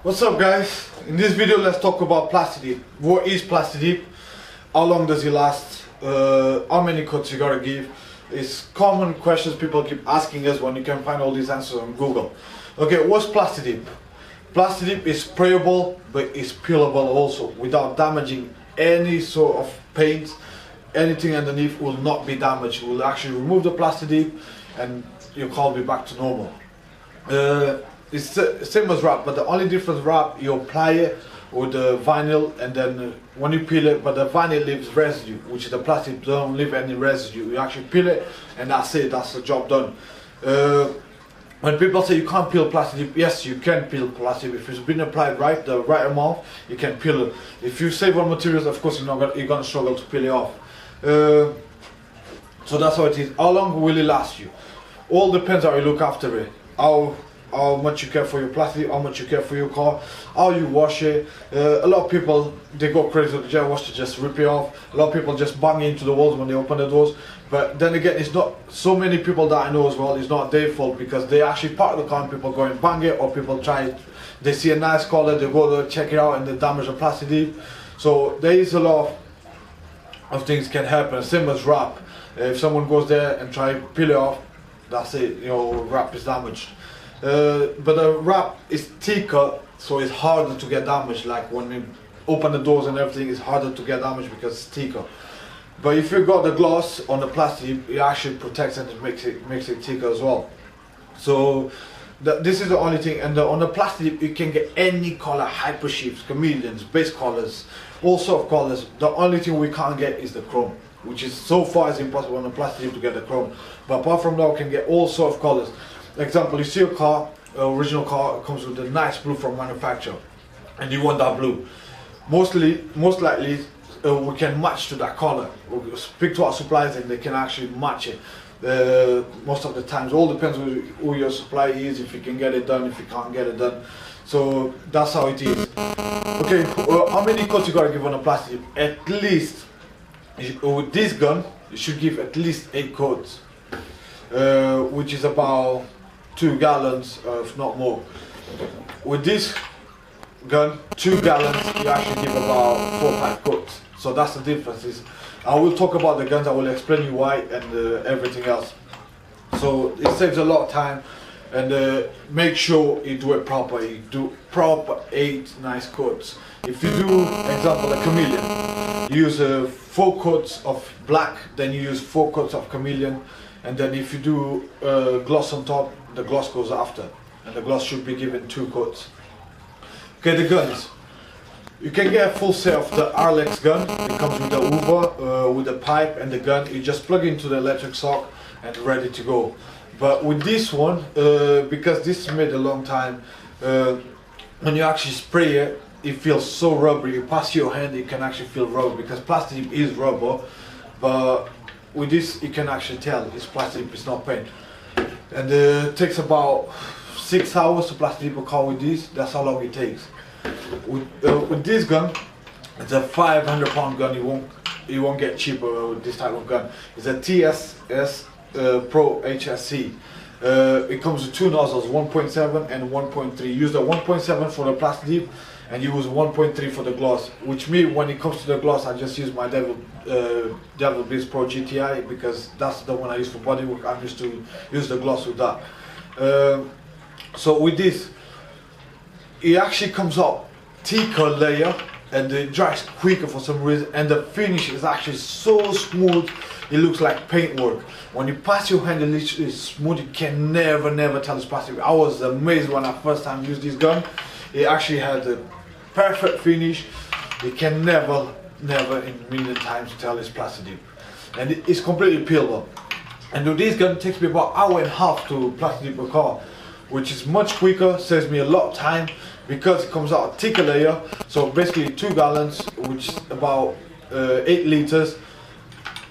What's up guys? In this video let's talk about Plasti. What is Plasti? How long does it last? How many coats you gotta give? It's common questions people keep asking us when you can find all these answers on Google. Okay, what's Plasti? Plasti is sprayable but it's peelable also without damaging any sort of paint. Anything underneath will not be damaged. We'll actually remove the Plasti and your car will be back to normal. It's the same as wrap, but the only difference wrap, you apply it with the vinyl and then when you peel it, but the vinyl leaves residue, which the plastic don't leave any residue. You actually peel it and that's it, that's the job done. When people say you can't peel plastic, yes you can peel plastic. If it's been applied right, the right amount, you can peel it. If you save on materials, of course you're gonna struggle to peel it off. So that's how it is. How long will it last you? All depends how you look after it. How much you care for your plastic, how much you care for your car, how you wash it. A lot of people, they go crazy with the jet wash to just rip it off. A lot of people just bang into the walls when they open the doors. But then again, it's not so many people that I know as well, it's not their fault because they actually park the car and people go and bang it, or people try it. They see a nice color, they go there, check it out and they damage the plastic. So there is a lot of things can happen, same as wrap. If someone goes there and try to peel it off, that's it, you know, wrap is damaged. But the wrap is thicker, so it's harder to get damaged. Like when you open the doors and everything, it's harder to get damaged because it's thicker. But if you got the gloss on the plastic, it actually protects and it makes it thicker as well. So this is the only thing. And on the plastic, you can get any color, hyper sheets, chameleons, base colors, all sort of colors. The only thing we can't get is the chrome, which is so far is impossible on the plastic to get the chrome. But apart from that, we can get all sort of colors. Example, you see a car, original car comes with a nice blue from manufacturer and you want that blue. Most likely we can match to that color. We'll speak to our suppliers and they can actually match it. Most of the times, all depends who your supplier is, if you can get it done, if you can't get it done. So that's how it is. Okay, how many coats you gotta give on a plastic? At least, with this gun, you should give at least 8 coats, which is about 2 gallons, if not more. With this gun, 2 gallons, you actually give about 4 or 5 coats. So that's the difference. I will talk about the guns, I will explain you why and everything else. So it saves a lot of time and make sure you do it proper. You do proper 8 nice coats. If you do, example, a chameleon, you use 4 coats of black, then you use 4 coats of chameleon. And then if you do gloss on top, the gloss goes after, and the gloss should be given 2 coats. Okay, the guns. You can get a full set of the Arlex gun. It comes with the Hoover, with the pipe and the gun. You just plug into the electric sock and ready to go. But with this one, because this is made a long time, when you actually spray it, it feels so rubbery. You pass your hand, it can actually feel rubber because plastic is rubber, but with this you can actually tell it's plastic, it's not paint. And it takes about 6 hours to plastic a car with this. That's how long it takes. With this gun, it's a 500-pound gun. You won't get cheaper with this type of gun. It's a TSS Pro HSC. It comes with 2 nozzles, 1.7 and 1.3. Use the 1.7 for the plastic and use 1.3 for the gloss, which means when it comes to the gloss, I just use my Devil Bliss Pro GTI because that's the one I use for bodywork. I'm used to use the gloss with that. So with this, it actually comes out thicker layer and it dries quicker for some reason, and the finish is actually so smooth, it looks like paintwork. When you pass your hand, it literally is smooth. You can never tell it's plastic. I was amazed when I first time used this gun. It actually had a perfect finish. You can never in a million times tell it's plastic, and it's completely peelable. And with this gun, it takes me about 1.5 hours to plastic a car, which is much quicker, saves me a lot of time because it comes out a thicker layer. So basically 2 gallons, which is about 8 liters,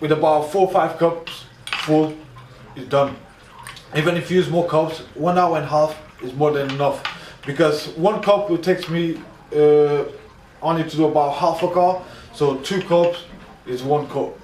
with about 4 or 5 cups full, is done. Even if you use more cups, 1.5 hours is more than enough, because 1 cup will take me only to do about half a car, so 2 cups is 1 cup.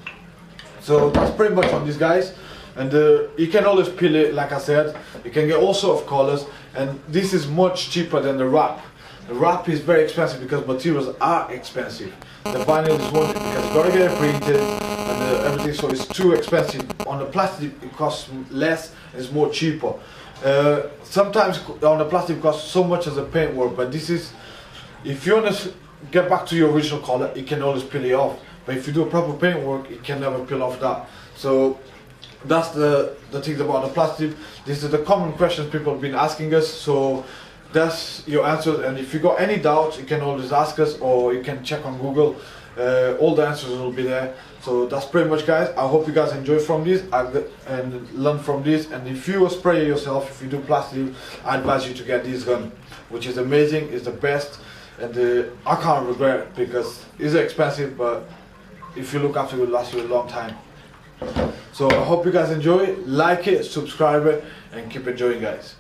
So that's pretty much on these guys. And you can always peel it, like I said. You can get all sort of colors, and this is much cheaper than the wrap. The wrap is very expensive because materials are expensive. The vinyl is one because you gotta get it printed and everything, so it's too expensive. On the plastic it costs less, it's more cheaper. Sometimes on the plastic it costs so much as a paintwork, but this is, if you want to get back to your original color, it can always peel it off. But if you do a proper paintwork, it can never peel off that. So that's the things about the plastic. This is the common questions people have been asking us, so that's your answers. And if you got any doubts, you can always ask us, or you can check on Google. All the answers will be there. So that's pretty much, guys. I hope you guys enjoy from this and learn from this. And if you spray yourself, if you do plastic, I advise you to get this gun, which is amazing, it's the best, and I can't regret it because it's expensive, but if you look after it, it will last you a long time. So I hope you guys enjoy it, like it, subscribe it, and keep enjoying, guys.